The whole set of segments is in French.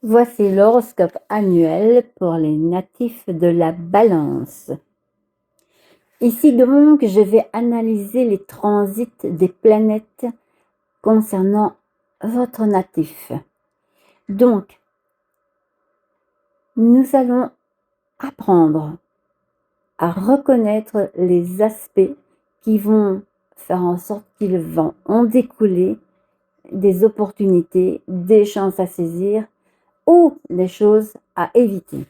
Voici l'horoscope annuel pour les natifs de la Balance. Ici donc, je vais analyser les transits des planètes concernant votre natif. Donc, nous allons apprendre à reconnaître les aspects qui vont faire en sorte qu'ils vont en découler des opportunités, des chances à saisir ou des choses à éviter.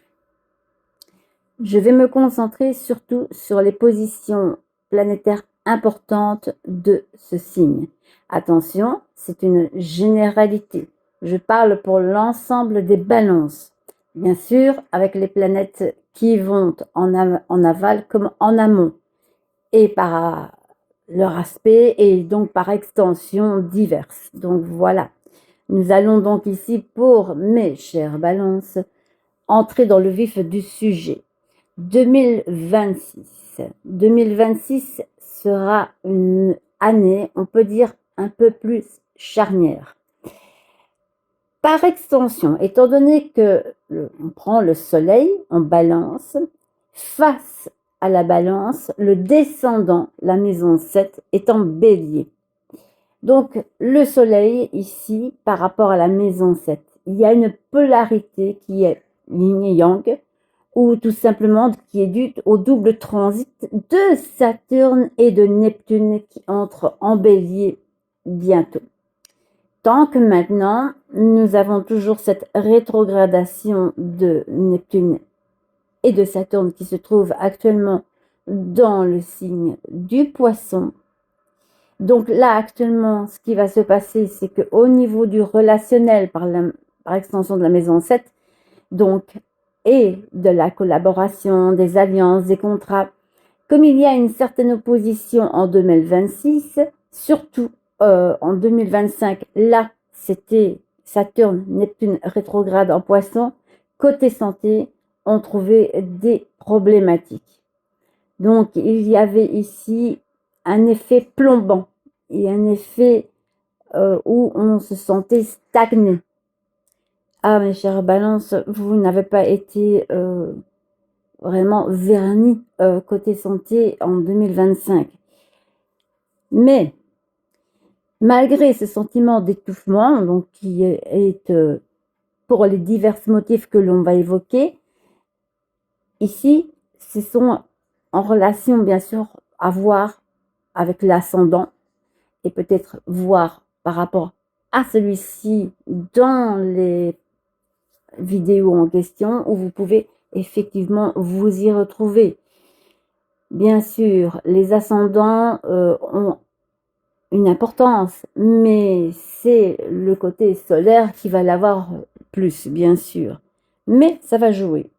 Je vais me concentrer surtout sur les positions planétaires importantes de ce signe. Attention, c'est une généralité. Je parle pour l'ensemble des balances. Bien sûr, avec les planètes qui vont en aval comme en amont. Et par leur aspect et donc par extension diverses. Donc voilà. Nous allons donc ici, pour mes chères balances, entrer dans le vif du sujet. 2026. 2026 sera une année, on peut dire, un peu plus charnière. Par extension, étant donné que on prend le soleil en balance, face à la balance, le descendant, la maison 7, est en bélier. Donc, le soleil, ici, par rapport à la maison 7, il y a une polarité qui est yin et yang, ou tout simplement qui est due au double transit de Saturne et de Neptune qui entrent en bélier bientôt. Tant que maintenant, nous avons toujours cette rétrogradation de Neptune et de Saturne qui se trouve actuellement dans le signe du Poisson. Donc là, actuellement, ce qui va se passer, c'est qu'au niveau du relationnel, par extension de la maison 7, donc, et de la collaboration, des alliances, des contrats, comme il y a une certaine opposition en 2026, surtout en 2025, là, c'était Saturne, Neptune rétrograde en Poisson, côté santé, on trouvait des problématiques. Donc, il y avait ici un effet plombant et un effet où on se sentait stagné. Ah, mes chères balances, vous n'avez pas été vraiment vernis côté santé en 2025. Mais, malgré ce sentiment d'étouffement, donc qui est pour les divers motifs que l'on va évoquer, ici, ce sont en relation, bien sûr, à voir avec l'ascendant et peut-être voir par rapport à celui-ci dans les vidéos en question où vous pouvez effectivement vous y retrouver. Bien sûr, les ascendants ont une importance, mais c'est le côté solaire qui va l'avoir plus, bien sûr. Mais ça va jouer.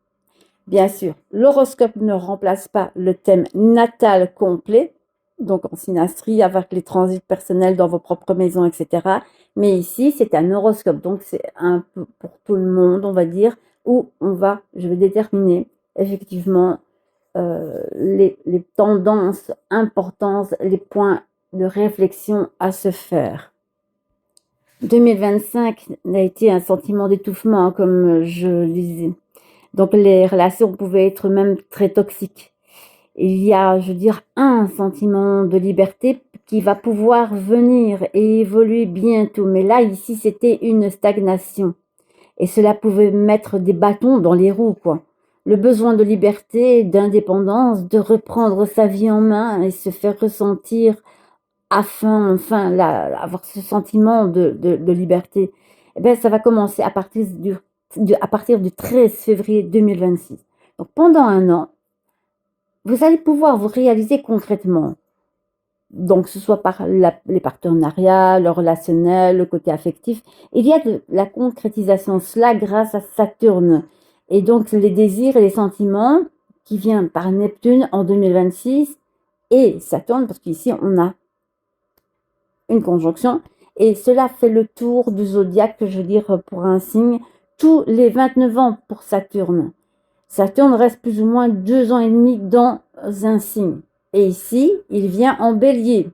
Bien sûr, l'horoscope ne remplace pas le thème natal complet, donc en synastrie avec les transits personnels dans vos propres maisons, etc. Mais ici, c'est un horoscope, donc c'est un peu pour tout le monde, on va dire, où je vais déterminer effectivement les tendances, importances, les points de réflexion à se faire. 2025 a été un sentiment d'étouffement, comme je le disais. Donc les relations pouvaient être même très toxiques. Il y a, je veux dire, un sentiment de liberté qui va pouvoir venir et évoluer bientôt. Mais là, ici, c'était une stagnation. Et cela pouvait mettre des bâtons dans les roues, quoi. Le besoin de liberté, d'indépendance, de reprendre sa vie en main et se faire ressentir enfin, avoir ce sentiment de liberté. Eh bien, ça va commencer à partir du 13 février 2026. Donc, pendant un an, vous allez pouvoir vous réaliser concrètement. Donc, ce soit par les partenariats, le relationnel, le côté affectif. Il y a de la concrétisation, cela grâce à Saturne. Et donc, les désirs et les sentiments qui viennent par Neptune en 2026 et Saturne, parce qu'ici, on a une conjonction. Et cela fait le tour du zodiaque, je veux dire, pour un signe, tous les 29 ans pour Saturne. Saturne reste plus ou moins 2 ans et demi dans un signe. Et ici, il vient en bélier.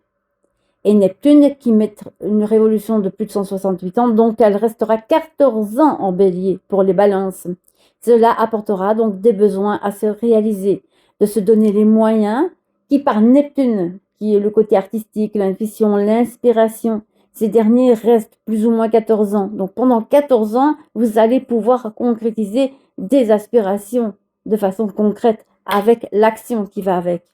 Et Neptune qui met une révolution de plus de 168 ans, donc elle restera 14 ans en bélier pour les balances. Cela apportera donc des besoins à se réaliser, de se donner les moyens qui par Neptune, qui est le côté artistique, l'intuition, l'inspiration, ces derniers restent plus ou moins 14 ans. Donc pendant 14 ans, vous allez pouvoir concrétiser des aspirations de façon concrète avec l'action qui va avec.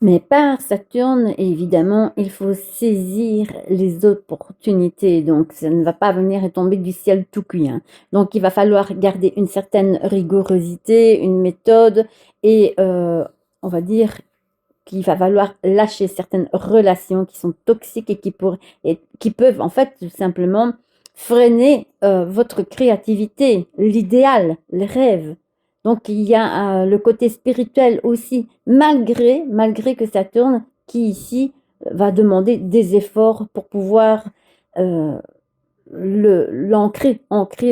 Mais par Saturne, évidemment, il faut saisir les opportunités. Donc, ça ne va pas venir et tomber du ciel tout cuit. Hein. Donc, il va falloir garder une certaine rigorosité, une méthode et on va dire qu'il va falloir lâcher certaines relations qui sont toxiques et qui peuvent en fait tout simplement freiner votre créativité, l'idéal, les rêves. Donc il y a le côté spirituel aussi, malgré que Saturne, qui ici va demander des efforts pour pouvoir ancrer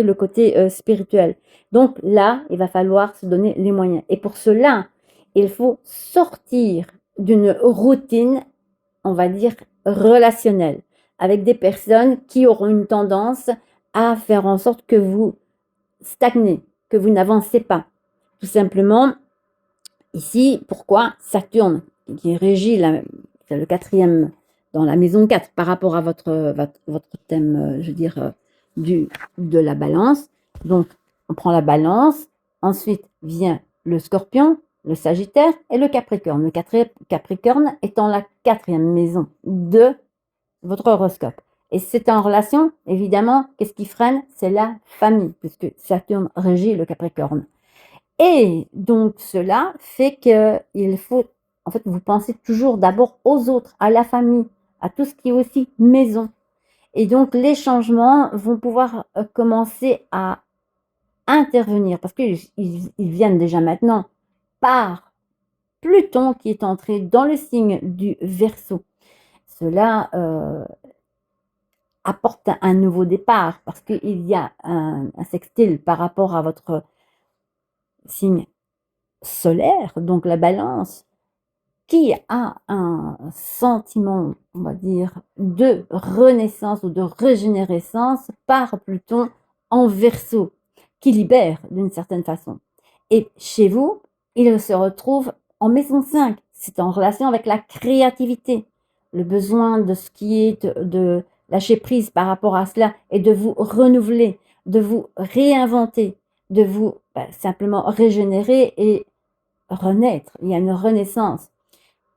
le côté spirituel. Donc là, il va falloir se donner les moyens. Et pour cela, il faut sortir d'une routine, on va dire, relationnelle, avec des personnes qui auront une tendance à faire en sorte que vous stagnez, que vous n'avancez pas. Tout simplement, ici, pourquoi Saturne, qui régit le quatrième dans la maison 4 par rapport à votre thème, je veux dire, de la balance. Donc, on prend la balance, ensuite vient le scorpion, le sagittaire et le capricorne. Le capricorne étant la quatrième maison de votre horoscope. Et c'est en relation, évidemment, qu'est-ce qui freine? C'est la famille, puisque Saturne régit le capricorne. Et donc, cela fait qu'il faut, en fait, vous pensez toujours d'abord aux autres, à la famille, à tout ce qui est aussi maison. Et donc, les changements vont pouvoir commencer à intervenir, parce qu'ils viennent déjà maintenant par Pluton qui est entré dans le signe du Verseau. Cela apporte un nouveau départ, parce qu'il y a un sextile par rapport à votre signe solaire, donc la balance, qui a un sentiment, on va dire, de renaissance ou de régénérescence par Pluton en Verseau, qui libère d'une certaine façon. Et chez vous, il se retrouve en maison 5. C'est en relation avec la créativité, le besoin de ce qui est de lâcher prise par rapport à cela et de vous renouveler, de vous réinventer, de vous simplement régénérer et renaître. Il y a une renaissance.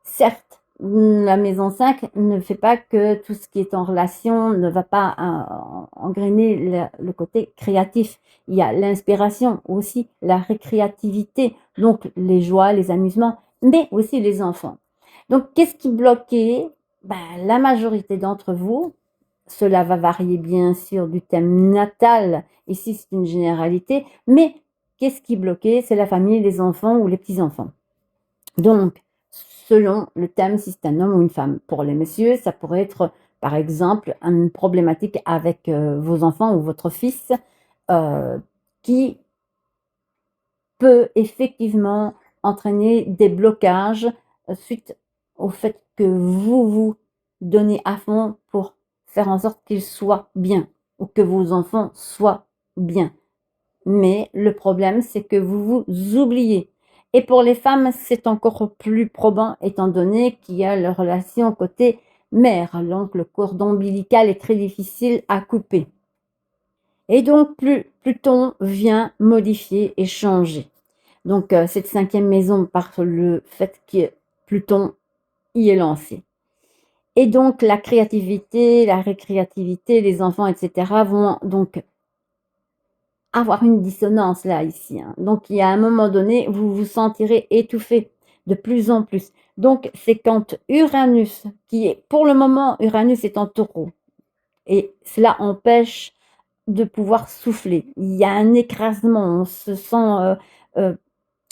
Certes, la maison 5 ne fait pas que tout ce qui est en relation ne va pas engrainer le côté créatif. Il y a l'inspiration aussi, la récréativité, donc les joies, les amusements, mais aussi les enfants. Donc, qu'est-ce qui bloquait? La majorité d'entre vous, cela va varier bien sûr du thème natal, ici c'est une généralité, mais qu'est-ce qui bloquait? C'est la famille, les enfants ou les petits-enfants. Donc, selon le thème, si c'est un homme ou une femme. Pour les messieurs, ça pourrait être, par exemple, une problématique avec vos enfants ou votre fils qui peut effectivement entraîner des blocages suite au fait que vous vous donnez à fond pour faire en sorte qu'ils soient bien ou que vos enfants soient bien. Mais le problème, c'est que vous vous oubliez. Et pour les femmes, c'est encore plus probant étant donné qu'il y a la relation côté mère. Donc, le cordon ombilical est très difficile à couper. Et donc, Pluton vient modifier et changer. Donc, cette cinquième maison, par le fait que Pluton y est lancé. Et donc, la créativité, la récréativité, les enfants, etc. vont donc avoir une dissonance là, ici. Hein. Donc, il y a un moment donné, vous vous sentirez étouffé de plus en plus. Donc, c'est quand Uranus, qui est, pour le moment, Uranus est en taureau. Et cela empêche de pouvoir souffler. Il y a un écrasement, on se sent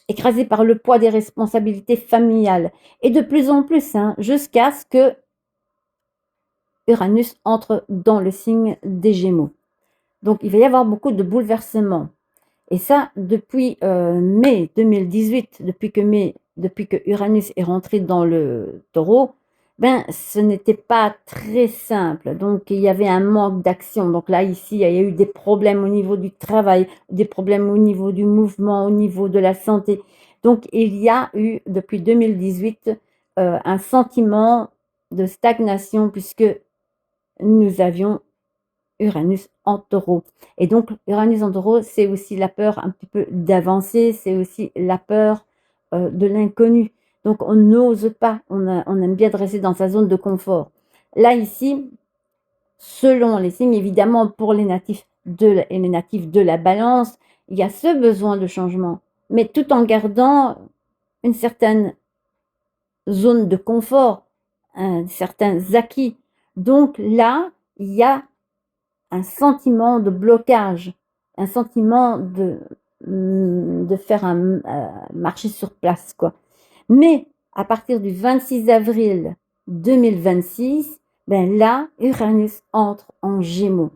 écrasé par le poids des responsabilités familiales. Et de plus en plus, hein, jusqu'à ce que Uranus entre dans le signe des Gémeaux. Donc, il va y avoir beaucoup de bouleversements. Et ça, depuis mai 2018, depuis que Uranus est rentré dans le taureau, ben, ce n'était pas très simple. Donc, il y avait un manque d'action. Donc là, ici, il y a eu des problèmes au niveau du travail, des problèmes au niveau du mouvement, au niveau de la santé. Donc, il y a eu, depuis 2018, un sentiment de stagnation puisque nous avions Uranus en taureau. Et donc, Uranus en taureau, c'est aussi la peur un petit peu d'avancer, c'est aussi la peur de l'inconnu. Donc, on n'ose pas, on aime bien rester dans sa zone de confort. Là, ici, selon les signes, évidemment, pour et les natifs de la balance, il y a ce besoin de changement, mais tout en gardant une certaine zone de confort, certains acquis. Donc là, il y a un sentiment de blocage, un sentiment de faire un marché sur place, quoi. Mais à partir du 26 avril 2026, ben là, Uranus entre en Gémeaux.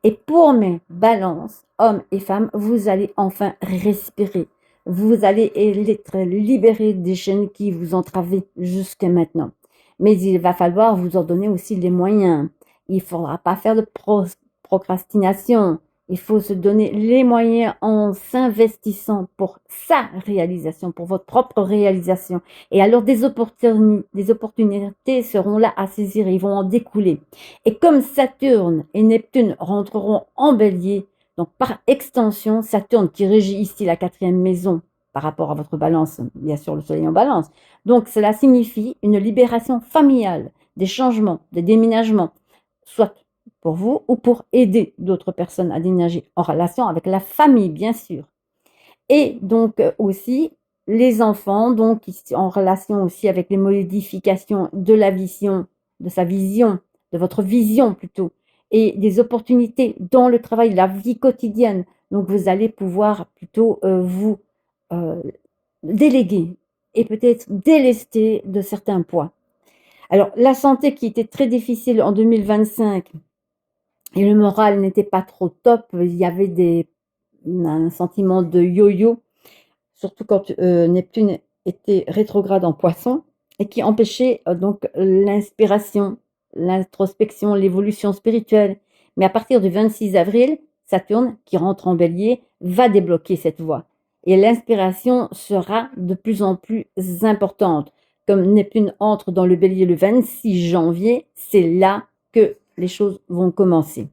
Et pour mes balances, hommes et femmes, vous allez enfin respirer. Vous allez être libérés des chaînes qui vous entravaient jusqu'à maintenant. Mais il va falloir vous en donner aussi les moyens. Il ne faudra pas faire de procrastination. Il faut se donner les moyens en s'investissant pour sa réalisation, pour votre propre réalisation. Et alors des opportunités seront là à saisir, ils vont en découler. Et comme Saturne et Neptune rentreront en bélier, donc par extension, Saturne qui régit ici la 4e maison par rapport à votre balance, bien sûr le soleil en balance. Donc cela signifie une libération familiale, des changements, des déménagements, soit pour vous ou pour aider d'autres personnes à déménager en relation avec la famille, bien sûr. Et donc aussi les enfants, donc en relation aussi avec les modifications de la vision, de sa vision, de votre vision plutôt, et des opportunités dans le travail, la vie quotidienne. Donc vous allez pouvoir plutôt vous euh, déléguer et peut-être délester de certains poids. Alors la santé qui était très difficile en 2025, et le moral n'était pas trop top, il y avait un sentiment de yo-yo, surtout quand Neptune était rétrograde en Poisson, et qui empêchait donc l'inspiration, l'introspection, l'évolution spirituelle. Mais à partir du 26 avril, Saturne, qui rentre en Bélier, va débloquer cette voie. Et l'inspiration sera de plus en plus importante. Comme Neptune entre dans le Bélier le 26 janvier, c'est là que les choses vont commencer.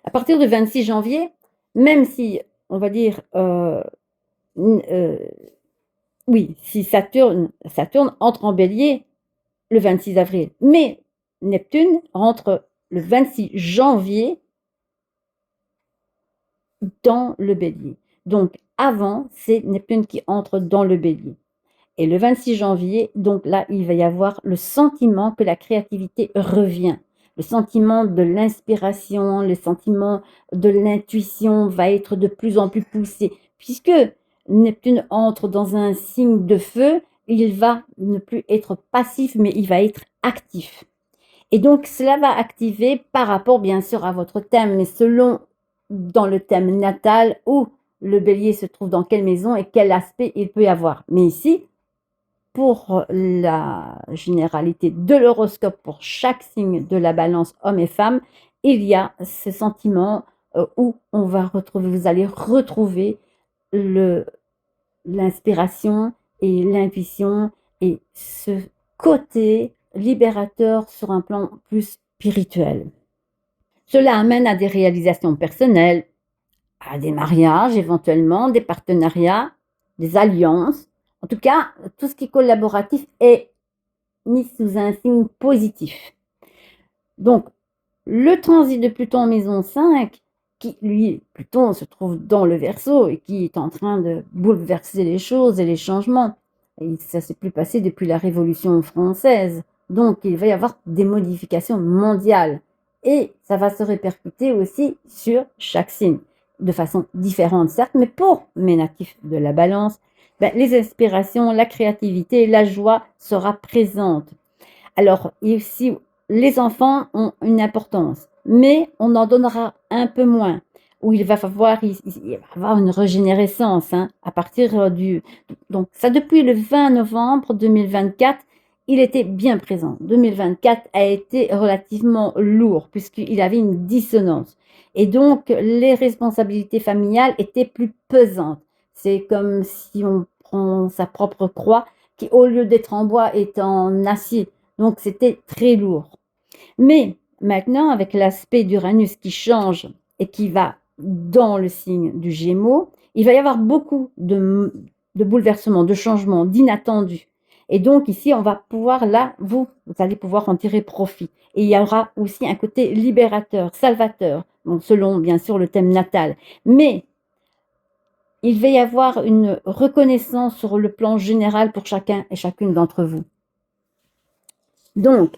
À partir du 26 janvier, même si, on va dire, oui, si Saturne entre en bélier le 26 avril, mais Neptune rentre le 26 janvier dans le bélier. Donc, avant, c'est Neptune qui entre dans le bélier. Et le 26 janvier, donc là, il va y avoir le sentiment que la créativité revient. Le sentiment de l'inspiration, le sentiment de l'intuition va être de plus en plus poussé. Puisque Neptune entre dans un signe de feu, il va ne plus être passif, mais il va être actif. Et donc, cela va activer par rapport, bien sûr, à votre thème, mais selon dans le thème natal où le bélier se trouve dans quelle maison et quel aspect il peut y avoir. Mais ici, pour la généralité de l'horoscope pour chaque signe de la balance homme et femme, il y a ce sentiment où vous allez retrouver l'inspiration et l'intuition et ce côté libérateur sur un plan plus spirituel. Cela amène à des réalisations personnelles, à des mariages éventuellement, des partenariats, des alliances. En tout cas, tout ce qui est collaboratif est mis sous un signe positif. Donc, le transit de Pluton en maison 5, qui lui, Pluton se trouve dans le Verseau et qui est en train de bouleverser les choses et les changements. Et ça ne s'est plus passé depuis la Révolution française. Donc, il va y avoir des modifications mondiales. Et ça va se répercuter aussi sur chaque signe, de façon différente certes, mais pour mes natifs de la balance, ben, les inspirations, la créativité, la joie sera présente. Alors, ici, les enfants ont une importance, mais on en donnera un peu moins, où il va y avoir une régénérescence à partir du... Donc, ça depuis le 20 novembre 2024, il était bien présent. 2024 a été relativement lourd puisqu'il avait une dissonance. Et donc, les responsabilités familiales étaient plus pesantes. C'est comme si on prend sa propre croix qui, au lieu d'être en bois, est en acier. Donc, c'était très lourd. Mais maintenant, avec l'aspect d'Uranus qui change et qui va dans le signe du Gémeaux, il va y avoir beaucoup de bouleversements, de changements, d'inattendus. Et donc ici, on va pouvoir, là, vous allez pouvoir en tirer profit. Et il y aura aussi un côté libérateur, salvateur, donc selon bien sûr le thème natal. Mais il va y avoir une reconnaissance sur le plan général pour chacun et chacune d'entre vous. Donc,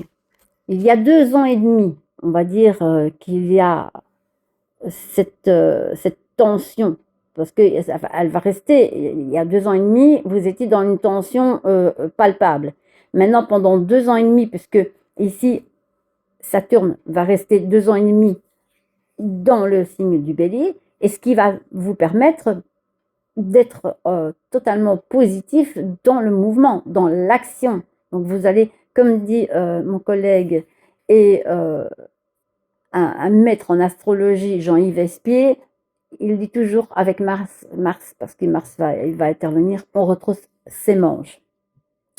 il y a 2 ans et demi, on va dire qu'il y a cette tension, parce qu'elle va rester. Il y a 2 ans et demi, vous étiez dans une tension palpable. Maintenant, pendant 2 ans et demi, puisque ici, Saturne va rester 2 ans et demi dans le signe du Bélier, et ce qui va vous permettre d'être totalement positif dans le mouvement, dans l'action. Donc vous allez, comme dit mon collègue et un maître en astrologie, Jean-Yves Espier, il dit toujours avec Mars, parce que Mars il va intervenir, on retrousse ses manches.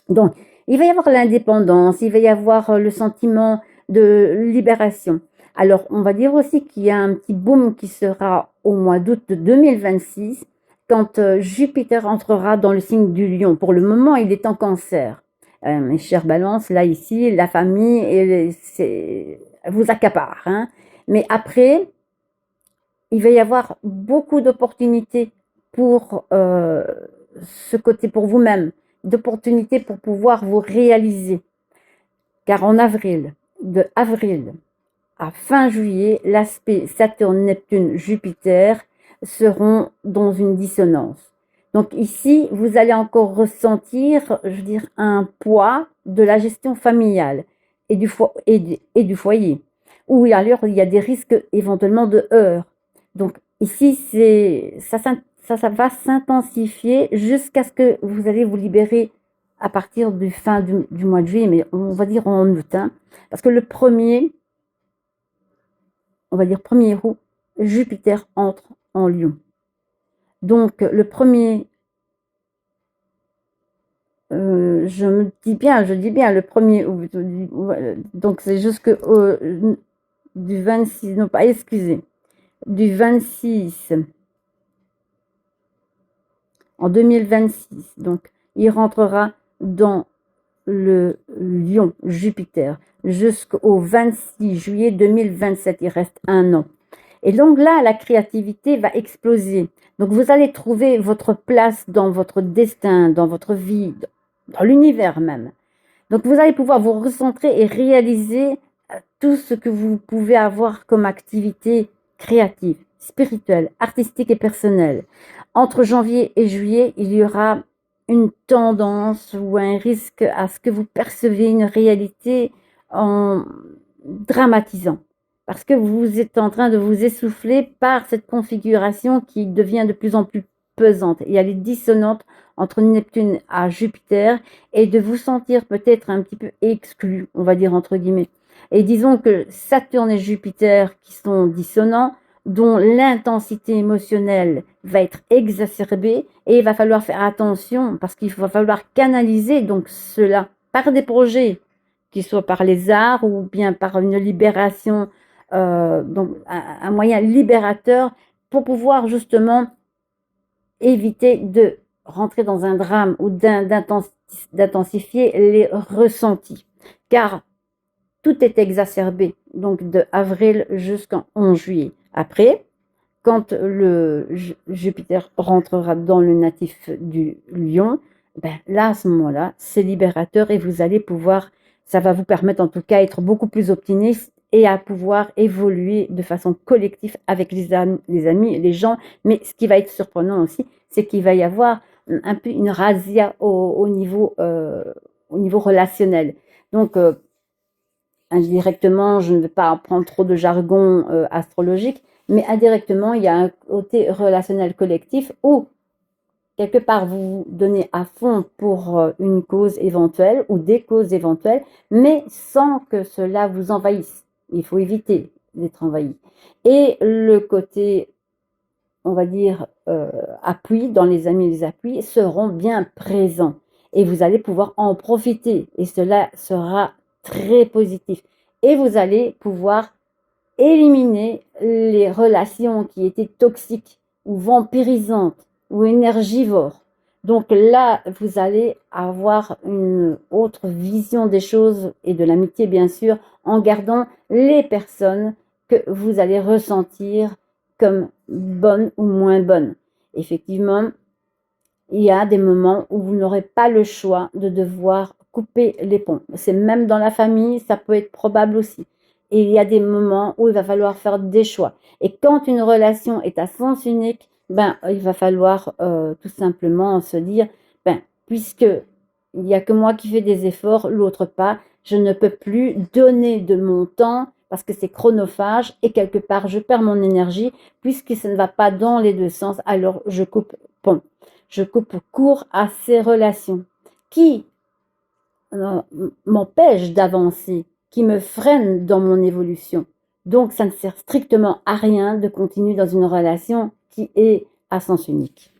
Donc, il va y avoir l'indépendance, il va y avoir le sentiment de libération. Alors, on va dire aussi qu'il y a un petit boom qui sera au mois d'août de 2026, quand Jupiter entrera dans le signe du Lion. Pour le moment, il est en Cancer. Mes chers balances, là, ici, la famille vous accapare. Hein. Mais après, il va y avoir beaucoup d'opportunités pour ce côté, pour vous-même, d'opportunités pour pouvoir vous réaliser. Car en avril, de avril à fin juillet, l'aspect Saturne, Neptune, Jupiter seront dans une dissonance. Donc ici, vous allez encore ressentir, je veux dire, un poids de la gestion familiale et du foyer, où alors il y a des risques éventuellement de heurts. Donc ici, ça va s'intensifier jusqu'à ce que vous allez vous libérer à partir du fin du mois de juillet, mais on va dire en août, hein, parce que le premier, on va dire 1er août, Jupiter entre en Lion. Donc le premier, je dis bien le 1er août, donc c'est jusque du 26, non pas, excusez, du 26 en 2026, donc il rentrera dans le Lion, Jupiter, jusqu'au 26 juillet 2027, il reste un an. Et donc là, la créativité va exploser. Donc vous allez trouver votre place dans votre destin, dans votre vie, dans l'univers même. Donc vous allez pouvoir vous recentrer et réaliser tout ce que vous pouvez avoir comme activité créative, spirituelle, artistique et personnelle. Entre janvier et juillet, il y aura une tendance ou un risque à ce que vous perceviez une réalité en dramatisant. Parce que vous êtes en train de vous essouffler par cette configuration qui devient de plus en plus pesante. Il y a les dissonantes entre Neptune à Jupiter et de vous sentir peut-être un petit peu exclu, on va dire entre guillemets. Et disons que Saturne et Jupiter qui sont dissonants, dont l'intensité émotionnelle va être exacerbée et il va falloir faire attention parce qu'il va falloir canaliser donc cela par des projets, qu'ils soient par les arts ou bien par une libération, donc un moyen libérateur pour pouvoir justement éviter de rentrer dans un drame ou d'intensifier les ressentis. Car tout est exacerbé, donc de avril jusqu'en 11 juillet. Après, quand le Jupiter rentrera dans le natif du Lion, ben là, à ce moment-là, c'est libérateur et vous allez pouvoir, ça va vous permettre en tout cas d'être beaucoup plus optimiste et à pouvoir évoluer de façon collective avec les amis, les gens. Mais ce qui va être surprenant aussi, c'est qu'il va y avoir un peu une razzia au niveau relationnel. Donc, indirectement, je ne vais pas prendre trop de jargon astrologique, mais indirectement, il y a un côté relationnel collectif où quelque part vous vous donnez à fond pour une cause éventuelle ou des causes éventuelles, mais sans que cela vous envahisse. Il faut éviter d'être envahi. Et le côté, on va dire, appui, dans les amis, les appuis seront bien présents. Et vous allez pouvoir en profiter. Et cela sera très positif. Et vous allez pouvoir éliminer les relations qui étaient toxiques ou vampirisantes ou énergivores. Donc là, vous allez avoir une autre vision des choses et de l'amitié, bien sûr, en gardant les personnes que vous allez ressentir comme bonnes ou moins bonnes. Effectivement, il y a des moments où vous n'aurez pas le choix de devoir couper les ponts. C'est même dans la famille, ça peut être probable aussi. Et il y a des moments où il va falloir faire des choix. Et quand une relation est à sens unique, ben, il va falloir tout simplement se dire, ben, puisque il n'y a que moi qui fais des efforts, l'autre pas, je ne peux plus donner de mon temps parce que c'est chronophage et quelque part je perds mon énergie puisque ça ne va pas dans les deux sens, alors je coupe pont. Je coupe court à ces relations qui m'empêchent d'avancer, qui me freinent dans mon évolution. Donc, ça ne sert strictement à rien de continuer dans une relation qui est à sens unique.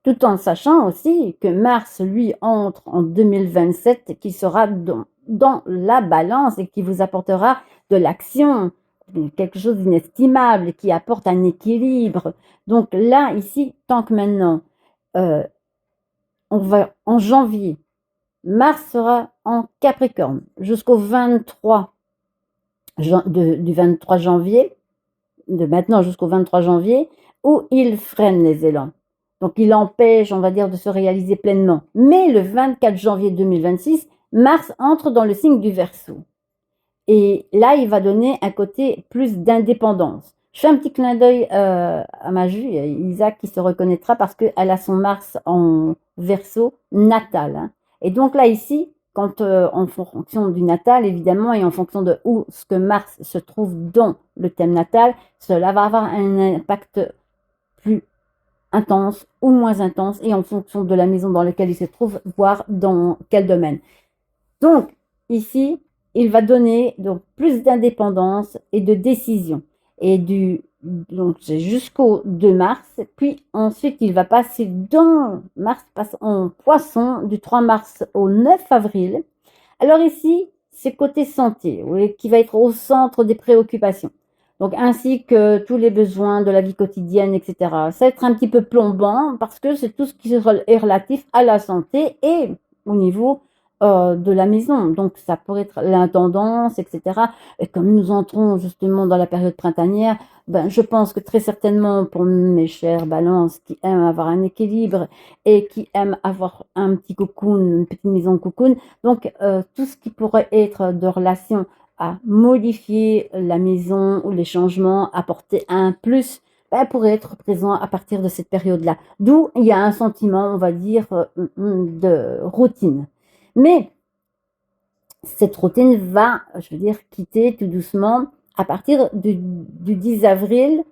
Tout en sachant aussi que Mars, lui, entre en 2027, qui sera dans la balance et qui vous apportera de l'action, quelque chose d'inestimable, qui apporte un équilibre. Donc là, ici, tant que maintenant, on va en janvier, Mars sera en Capricorne jusqu'au 23 du 23 janvier, de maintenant jusqu'au 23 janvier, où il freine les élans. Donc il empêche, on va dire, de se réaliser pleinement. Mais le 24 janvier 2026, Mars entre dans le signe du Verseau. Et là, il va donner un côté plus d'indépendance. Je fais un petit clin d'œil à ma jus, Isaac, qui se reconnaîtra parce qu'elle a son Mars en Verseau natal. Hein. Et donc là, ici, quand en fonction du natal, évidemment, et en fonction de où ce que Mars se trouve dans le thème natal, cela va avoir un impact plus intense ou moins intense, et en fonction de la maison dans laquelle il se trouve, voire dans quel domaine. Donc, ici, il va donner donc plus d'indépendance et de décision. Et donc c'est jusqu'au 2 mars, puis ensuite il va passer dans Mars passe en Poisson du 3 mars au 9 avril. Alors ici, c'est côté santé, qui va être au centre des préoccupations. Donc ainsi que tous les besoins de la vie quotidienne, etc. Ça va être un petit peu plombant parce que c'est tout ce qui est relatif à la santé et au niveau de la maison. Donc ça pourrait être l'intendance, etc. Et comme nous entrons justement dans la période printanière, ben, je pense que très certainement pour mes chères balances qui aiment avoir un équilibre et qui aiment avoir un petit cocoon, une petite maison cocoon, donc tout ce qui pourrait être de relation à modifier la maison ou les changements, apporter un plus, ben, pourrait être présent à partir de cette période-là. D'où il y a un sentiment, on va dire, de routine. Mais cette routine va, je veux dire, quitter tout doucement à partir du 10 avril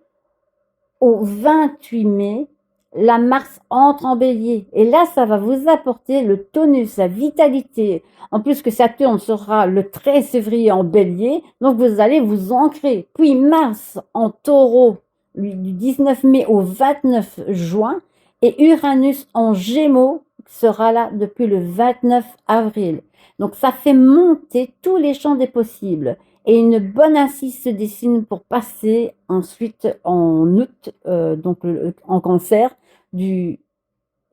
au 28 mai. La Mars entre en bélier et là, ça va vous apporter le tonus, la vitalité. En plus que Saturne sera le 13 février en bélier, donc vous allez vous ancrer. Puis Mars en taureau, lui, du 19 mai au 29 juin et Uranus en gémeaux sera là depuis le 29 avril. Donc ça fait monter tous les champs des possibles. Et une bonne assise se dessine pour passer ensuite en août, donc en cancer, du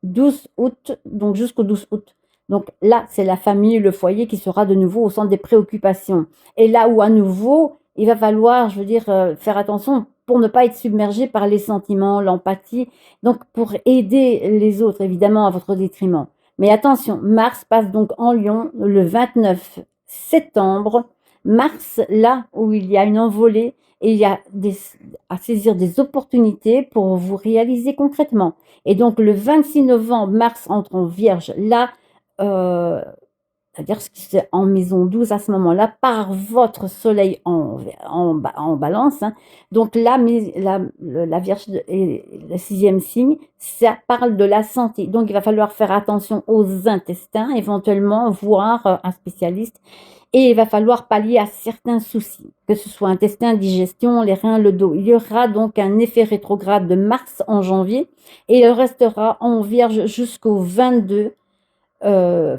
12 août, donc jusqu'au 12 août. Donc là, c'est la famille, le foyer qui sera de nouveau au centre des préoccupations. Et là où à nouveau, il va falloir, je veux dire, faire attention pour ne pas être submergé par les sentiments, l'empathie, donc pour aider les autres, évidemment, à votre détriment. Mais attention, Mars passe donc en Lion le 29 septembre. Mars, là où il y a une envolée et il y a à saisir des opportunités pour vous réaliser concrètement. Et donc le 26 novembre, Mars entre en Vierge. Là, c'est-à-dire ce qui c'est en maison 12 à ce moment-là, par votre soleil en balance, hein. Donc la Vierge et le sixième signe, ça parle de la santé. Donc il va falloir faire attention aux intestins, éventuellement voir un spécialiste. Et il va falloir pallier à certains soucis, que ce soit intestin, digestion, les reins, le dos. Il y aura donc un effet rétrograde de Mars en janvier et il restera en Vierge jusqu'au 22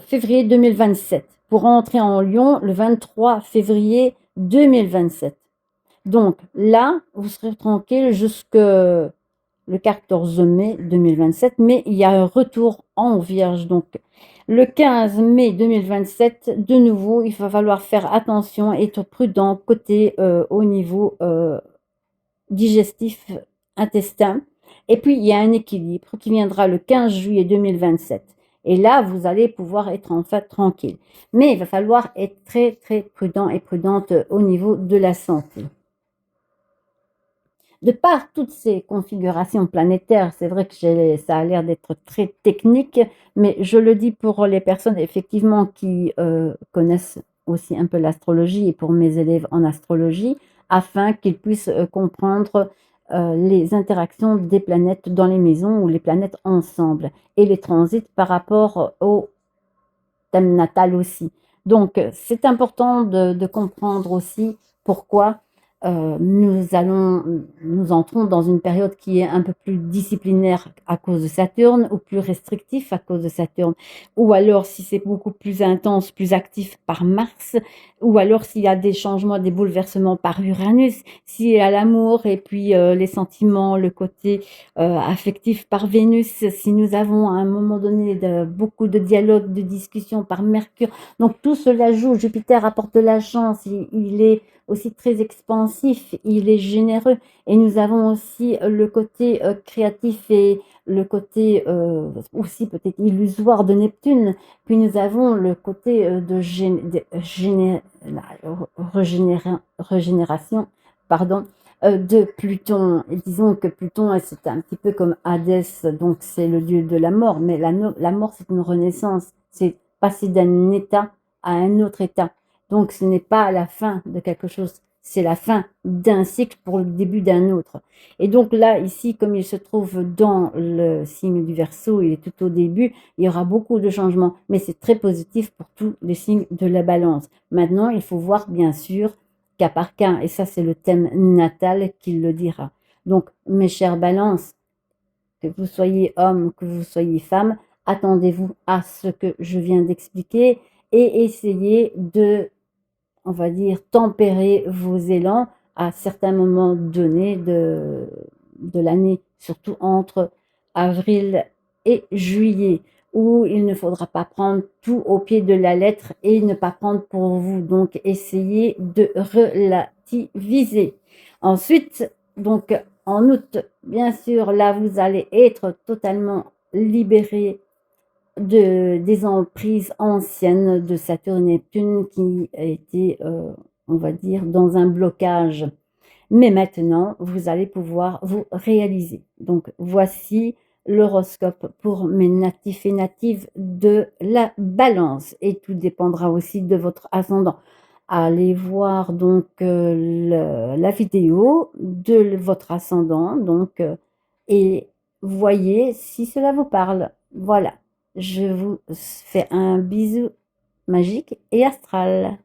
février 2027 pour entrer en Lion le 23 février 2027. Donc là, vous serez tranquille jusque le 14 mai 2027, mais il y a un retour en Vierge. Donc le 15 mai 2027, de nouveau, il va falloir faire attention, être prudent côté au niveau digestif, intestin. Et puis, il y a un équilibre qui viendra le 15 juillet 2027. Et là, vous allez pouvoir être en fait tranquille. Mais il va falloir être très, très prudent et prudente au niveau de la santé. De par toutes ces configurations planétaires, c'est vrai que ça a l'air d'être très technique, mais je le dis pour les personnes effectivement qui connaissent aussi un peu l'astrologie et pour mes élèves en astrologie, afin qu'ils puissent comprendre les interactions des planètes dans les maisons ou les planètes ensemble et les transits par rapport au thème natal aussi. Donc, c'est important de comprendre aussi pourquoi nous entrons dans une période qui est un peu plus disciplinaire à cause de Saturne ou plus restrictif à cause de Saturne. Ou alors, si c'est beaucoup plus intense, plus actif par Mars, ou alors s'il y a des changements, des bouleversements par Uranus, s'il y a l'amour et puis les sentiments, le côté affectif par Vénus, si nous avons à un moment donné beaucoup de dialogues, de discussions par Mercure. Donc tout cela joue. Jupiter apporte de la chance, il est aussi très expansif, il est généreux. Et nous avons aussi le côté créatif et le côté aussi peut-être illusoire de Neptune. Puis nous avons le côté régénération, pardon, de Pluton. Et disons que Pluton, c'est un petit peu comme Hadès, donc c'est le dieu de la mort, mais la mort, c'est une renaissance, c'est passer d'un état à un autre état. Donc ce n'est pas la fin de quelque chose, c'est la fin d'un cycle pour le début d'un autre. Et donc là, ici, comme il se trouve dans le signe du Verseau, il est tout au début, il y aura beaucoup de changements, mais c'est très positif pour tous les signes de la Balance. Maintenant, il faut voir bien sûr cas par cas, et ça c'est le thème natal qui le dira. Donc, mes chères balances, que vous soyez homme, que vous soyez femme, attendez-vous à ce que je viens d'expliquer et essayez de, on va dire, tempérer vos élans à certains moments donnés de l'année, surtout entre avril et juillet, où il ne faudra pas prendre tout au pied de la lettre et ne pas prendre pour vous. Donc, essayez de relativiser. Ensuite, donc, en août, bien sûr, là, vous allez être totalement libéré des emprises anciennes de Saturne et Neptune qui étaient, on va dire, dans un blocage. Mais maintenant, vous allez pouvoir vous réaliser. Donc, voici l'horoscope pour mes natifs et natives de la Balance. Et tout dépendra aussi de votre ascendant. Allez voir donc la vidéo de votre ascendant, donc, et voyez si cela vous parle. Voilà, je vous fais un bisou magique et astral.